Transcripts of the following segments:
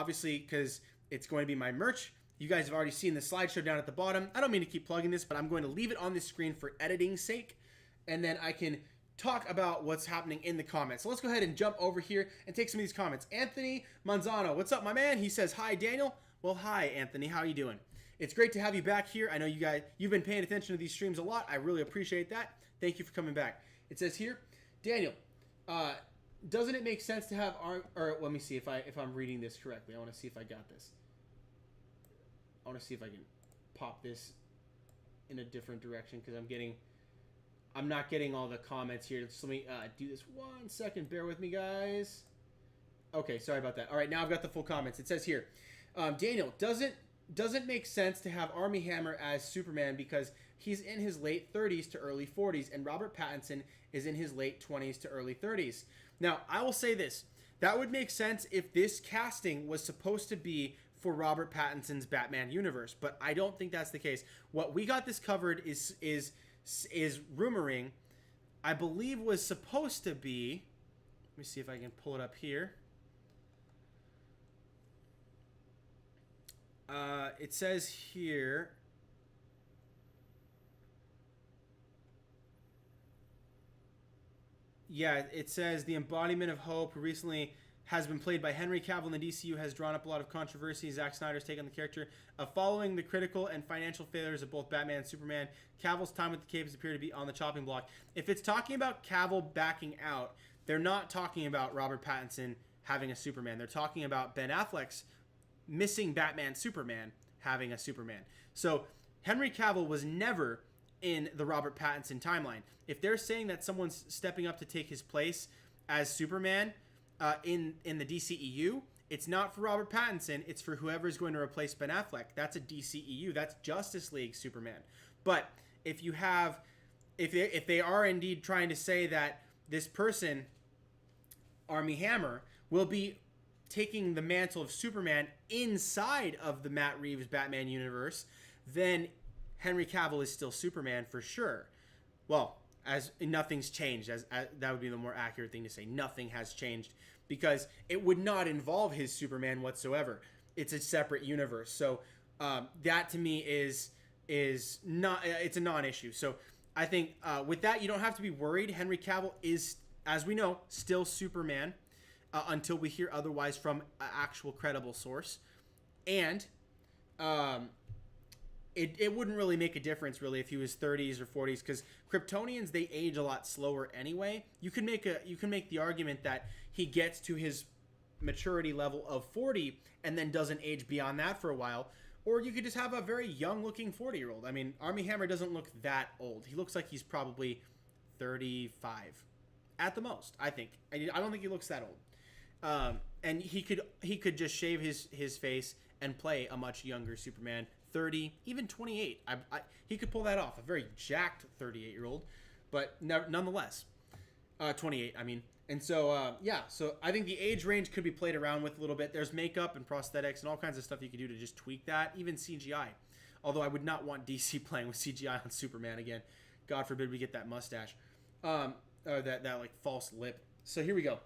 obviously, because it's going to be my merch. You guys have already seen the slideshow down at the bottom. I don't mean to keep plugging this, but I'm going to leave it on this screen for editing's sake, and then I can talk about what's happening in the comments. So let's go ahead and jump over here and take some of these comments. Anthony Manzano, what's up, my man? He says, hi, Daniel. Well, hi, Anthony. How you doing? It's great to have you back here. I know you've been paying attention to these streams a lot. I really appreciate that. Thank you for coming back. It says here, Daniel, doesn't it make sense to have or let me see if I'm reading this correctly. I want to see if I got this. I want to see if I can pop this in a different direction because I'm not getting all the comments here. Just let me do this 1 second. Bear with me, guys. Okay, sorry about that. All right, now I've got the full comments. It says here, Daniel, doesn't make sense to have Armie Hammer as Superman because he's in his late 30s to early 40s, and Robert Pattinson is in his late 20s to early 30s. Now, I will say this. That would make sense if this casting was supposed to be for Robert Pattinson's Batman universe, but I don't think that's the case. What we got this covered is rumoring, I believe was supposed to be, let me see if I can pull it up here. It says here, yeah, it says the embodiment of hope, who recently has been played by Henry Cavill in the DCU, has drawn up a lot of controversy. Zack Snyder's take on the character. Following the critical and financial failures of both Batman and Superman, Cavill's time with the capes appear to be on the chopping block. If it's talking about Cavill backing out, they're not talking about Robert Pattinson having a Superman. They're talking about Ben Affleck's missing Batman Superman having a Superman. So Henry Cavill was never in the Robert Pattinson timeline. If they're saying that someone's stepping up to take his place as Superman in the DCEU, it's not for Robert Pattinson. It's for whoever is going to replace Ben Affleck. That's a DCEU. That's Justice League Superman. But if they are indeed trying to say that this person, Armie Hammer, will be taking the mantle of Superman inside of the Matt Reeves Batman universe, then Henry Cavill is still Superman for sure. Well, as nothing's changed, as that would be the more accurate thing to say. Nothing has changed because it would not involve his Superman whatsoever. It's a separate universe. So that to me is not, it's a non-issue. So I think with that, you don't have to be worried. Henry Cavill is, as we know, still Superman until we hear otherwise from an actual credible source. And it wouldn't really make a difference really if he was 30s or 40s, because Kryptonians, they age a lot slower anyway. You can make the argument that he gets to his maturity level of 40 and then doesn't age beyond that for a while. Or you could just have a very young looking 40-year-old. I mean, Armie Hammer doesn't look that old. He looks like he's probably 35 at the most, I think. I don't think he looks that old. And he could just shave his face and play a much younger Superman, 30, even 28. He could pull that off, a very jacked 38-year-old, but nonetheless, 28, I mean. And so, yeah, so I think the age range could be played around with a little bit. There's makeup and prosthetics and all kinds of stuff you could do to just tweak that, even CGI. Although I would not want DC playing with CGI on Superman again. God forbid we get that mustache, or that like false lip. So here we go.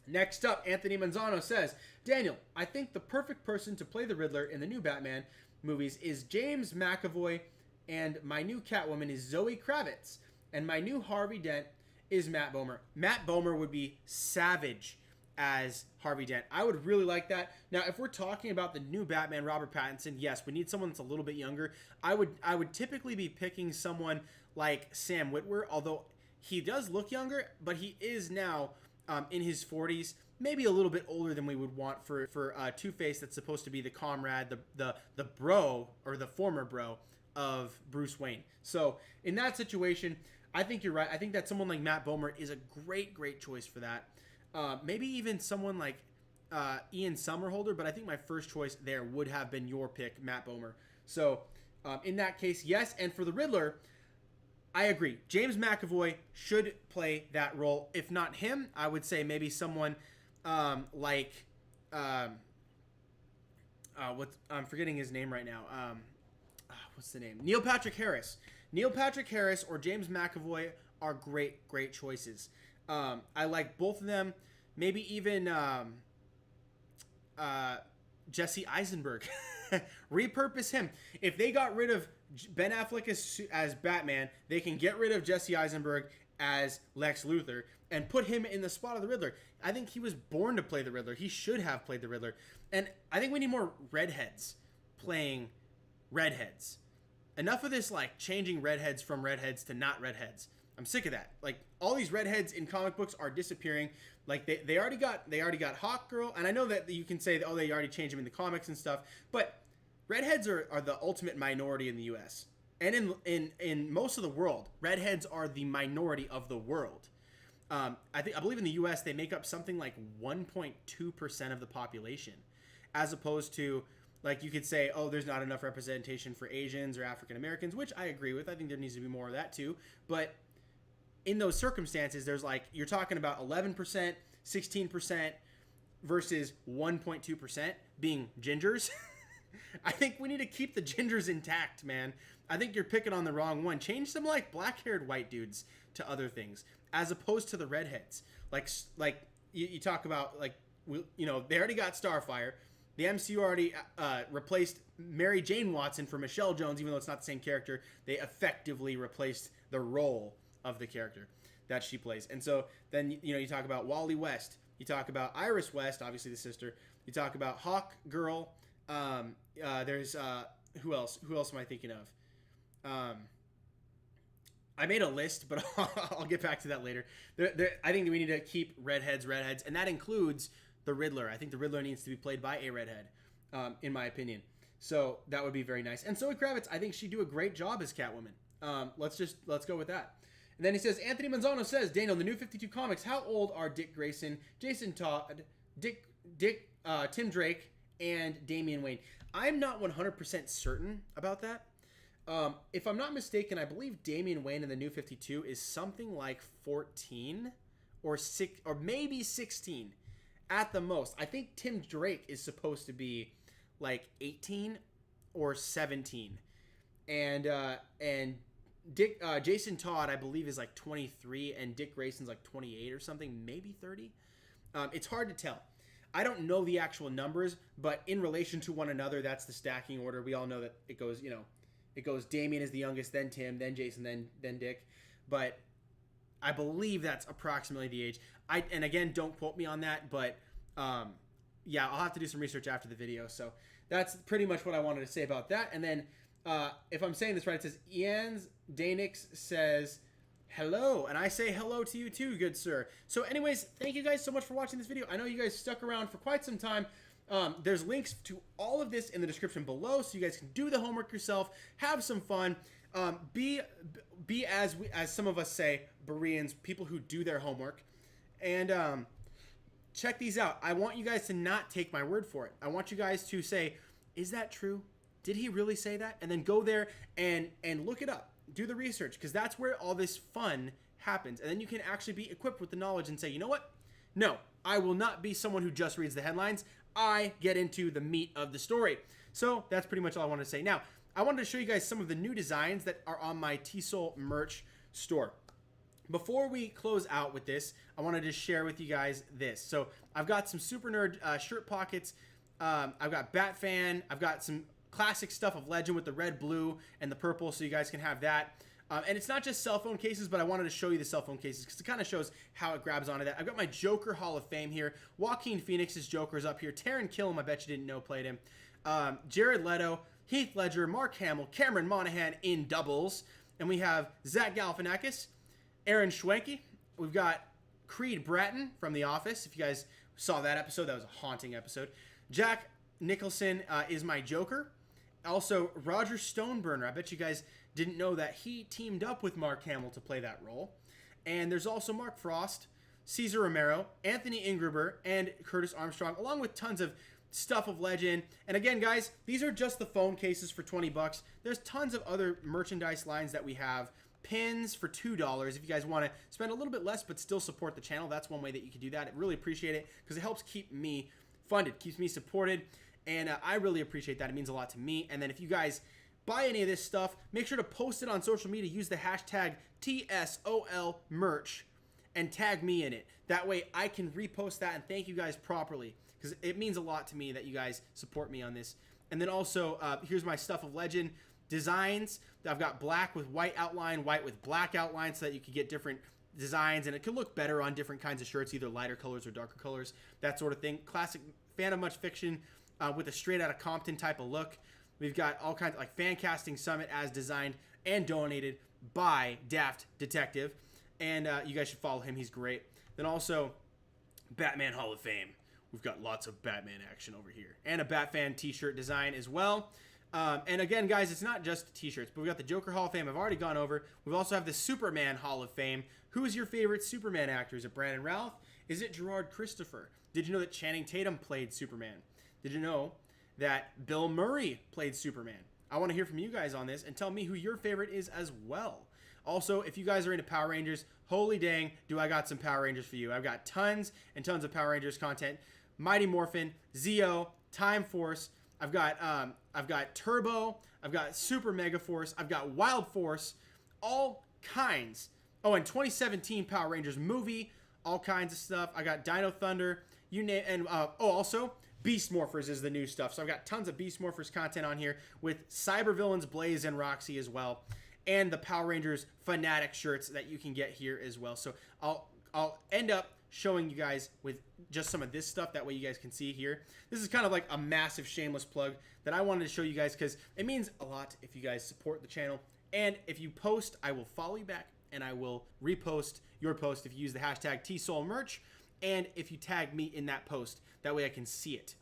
Next up, Anthony Manzano says, Daniel, I think the perfect person to play the Riddler in the new Batman movies is James McAvoy, and my new Catwoman is Zoe Kravitz, and my new Harvey Dent is Matt Bomer. Matt Bomer would be savage as Harvey Dent. I would really like that. Now, if we're talking about the new Batman, Robert Pattinson, yes, we need someone that's a little bit younger. I would typically be picking someone like Sam Witwer, although he does look younger, but he is now in his 40s, maybe a little bit older than we would want for Two-Face that's supposed to be the comrade, the bro, or the former bro of Bruce Wayne. So in that situation, I think you're right. I think that someone like Matt Bomer is a great choice for that. Maybe even someone like Ian Somerhalder, but I think my first choice there would have been your pick, Matt Bomer. So in that case, yes. And for the Riddler, I agree. James McAvoy should play that role. If not him, I would say maybe someone like I'm forgetting his name right now. What's the name? Neil Patrick Harris. Neil Patrick Harris or James McAvoy are great choices. I like both of them. Maybe even Jesse Eisenberg. Repurpose him. If they got rid of Ben Affleck as Batman, they can get rid of Jesse Eisenberg as Lex Luthor and put him in the spot of the Riddler. I think he was born to play the Riddler. He should have played the Riddler. And I think we need more redheads playing redheads. Enough of this, like, changing redheads from redheads to not redheads. I'm sick of that. Like, all these redheads in comic books are disappearing. Like, they already got Hawk Girl, and I know that you can say that, oh, they already changed them in the comics and stuff, but redheads are the ultimate minority in the U.S. And in most of the world, redheads are the minority of the world. I believe in the U.S. they make up something like 1.2% of the population, as opposed to, like, you could say, oh, there's not enough representation for Asians or African Americans, which I agree with. I think there needs to be more of that too. But in those circumstances, there's, like, you're talking about 11%, 16% versus 1.2% being gingers. I think we need to keep the gingers intact, man. I think you're picking on the wrong one. Change some, like, black-haired white dudes to other things, as opposed to the redheads. Like you talk about, like, you know, they already got Starfire. The MCU already replaced Mary Jane Watson for Michelle Jones, even though it's not the same character. They effectively replaced the role of the character that she plays. And so then, you know, you talk about Wally West. You talk about Iris West, obviously the sister. You talk about Hawk Girl. There's who else? Who else am I thinking of? I made a list, but I'll get back to that later. I think that we need to keep redheads, and that includes the Riddler. I think the Riddler needs to be played by a redhead, in my opinion. So that would be very nice. And Zoe Kravitz, I think she'd do a great job as Catwoman. Let's go with that. And then he says, Anthony Manzano says, Daniel, the new 52 comics, how old are Dick Grayson, Jason Todd, Tim Drake, and Damian Wayne? I'm not 100% certain about that. If I'm not mistaken, I believe Damian Wayne in the new 52 is something like 14 or maybe 16 at the most. I think Tim Drake is supposed to be like 18 or 17, and Jason Todd, I believe, is like 23, and Dick Grayson's like 28 or something, maybe 30. It's hard to tell. I don't know the actual numbers, but in relation to one another, that's the stacking order. We all know that it goes, you know, it goes Damian is the youngest, then Tim, then Jason, then Dick. But I believe that's approximately the age. And again, don't quote me on that, but yeah, I'll have to do some research after the video. So that's pretty much what I wanted to say about that. And then if I'm saying this right, it says Ian's Danix says hello, and I say hello to you too, good sir. So anyways, thank you guys so much for watching this video. I know you guys stuck around for quite some time. There's links to all of this in the description below, so you guys can do the homework yourself, have some fun, be as some of us say, Bereans, people who do their homework, and check these out. I want you guys to not take my word for it. I want you guys to say, is that true? Did he really say that? And then go there and look it up. Do the research, because that's where all this fun happens. And then you can actually be equipped with the knowledge and say, you know what? No, I will not be someone who just reads the headlines. I get into the meat of the story. So that's pretty much all I wanted to say. Now, I wanted to show you guys some of the new designs that are on my T-Soul merch store. Before we close out with this, I wanted to share with you guys this. So I've got some Super Nerd shirt pockets. I've got Batfan. I've got some classic stuff of Legend with the red, blue, and the purple, so you guys can have that. And it's not just cell phone cases, but I wanted to show you the cell phone cases because it kind of shows how it grabs onto that. I've got my Joker Hall of Fame here. Joaquin Phoenix's Joker is up here. Taron Killam, I bet you didn't know, played him. Jared Leto, Heath Ledger, Mark Hamill, Cameron Monaghan in doubles. And we have Zach Galifianakis, Aaron Schwenke. We've got Creed Bratton from The Office. If you guys saw that episode, that was a haunting episode. Jack Nicholson is my Joker. Also, Roger Stoneburner. I bet you guys didn't know that he teamed up with Mark Hamill to play that role. And there's also Mark Frost, Cesar Romero, Anthony Ingruber, and Curtis Armstrong, along with tons of stuff of Legend. And again, guys, these are just the phone cases for 20 bucks. There's tons of other merchandise lines that we have. Pins for $2. If you guys want to spend a little bit less but still support the channel, that's one way that you can do that. I really appreciate it because it helps keep me funded, keeps me supported. And I really appreciate that. It means a lot to me. And then if you guys buy any of this stuff, make sure to post it on social media. Use the hashtag TSOLmerch and tag me in it. That way I can repost that and thank you guys properly. because it means a lot to me that you guys support me on this. And then also, here's my Stuff of Legend designs. I've got black with white outline, white with black outline, so that you can get different designs, and it can look better on different kinds of shirts, either lighter colors or darker colors, that sort of thing. Classic Fan of Much Fiction with a straight out of Compton type of look. We've got all kinds of like Fan Casting Summit as designed and donated by Daft Detective, and you guys should follow him. He's great. Then also Batman Hall of Fame. We've got lots of Batman action over here, and a Batfan t-shirt design as well. And again, guys, it's not just t-shirts, but we've got the Joker Hall of Fame I've already gone over. We also have the Superman Hall of Fame. Who is your favorite Superman actor? Is it Brandon Routh? Is it Gerard Christopher? Did you know that Channing Tatum played Superman? Did you know that Bill Murray played Superman? I want to hear from you guys on this, and tell me who your favorite is as well. Also, if you guys are into Power Rangers, holy dang, do I got some Power Rangers for you. I've got tons and tons of Power Rangers content. Mighty Morphin, Zeo, Time Force. I've got Turbo. I've got Super Mega Force. I've got Wild Force. All kinds. Oh, and 2017 Power Rangers movie. All kinds of stuff. I got Dino Thunder. You name, and also Beast Morphers is the new stuff. So I've got tons of Beast Morphers content on here with Cybervillains Blaze and Roxy as well, and the Power Rangers Fanatic shirts that you can get here as well. So I'll end up showing you guys with just some of this stuff. That way you guys can see here. This is kind of like a massive shameless plug that I wanted to show you guys because it means a lot if you guys support the channel. And if you post, I will follow you back and I will repost your post if you use the hashtag TSoulMerch, and if you tag me in that post. That way I can see it.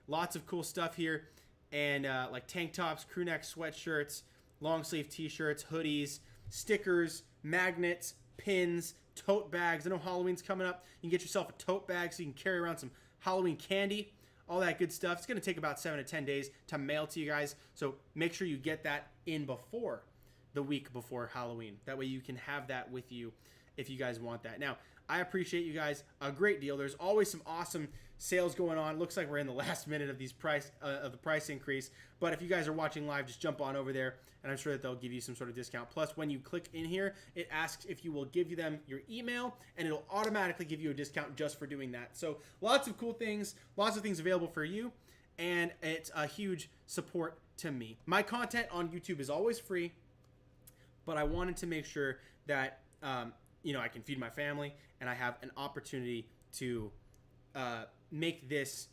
Lots of cool stuff here, and like tank tops, crewneck sweatshirts, long sleeve t-shirts, hoodies, stickers, magnets, pins, tote bags. I know Halloween's coming up. You can get yourself a tote bag so you can carry around some Halloween candy, all that good stuff. It's going to take about 7 to 10 days to mail to you guys, so make sure you get that in before the week before Halloween. That way you can have that with you if you guys want that. Now, I appreciate you guys a great deal. There's always some awesome sales going on. Looks like we're in the last minute of these the price increase. But if you guys are watching live, just jump on over there, and I'm sure that they'll give you some sort of discount. Plus, when you click in here, it asks if you will give them your email, and it'll automatically give you a discount just for doing that. So lots of cool things, lots of things available for you, and it's a huge support to me. My content on YouTube is always free, but I wanted to make sure that I can feed my family, and I have an opportunity to make this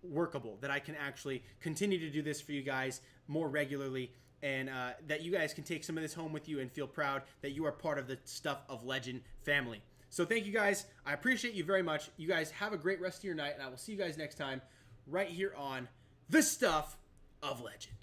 workable, that I can actually continue to do this for you guys more regularly, and that you guys can take some of this home with you and feel proud that you are part of the Stuff of Legend family. So thank you guys. I appreciate you very much. You guys have a great rest of your night, and I will see you guys next time right here on the Stuff of Legend.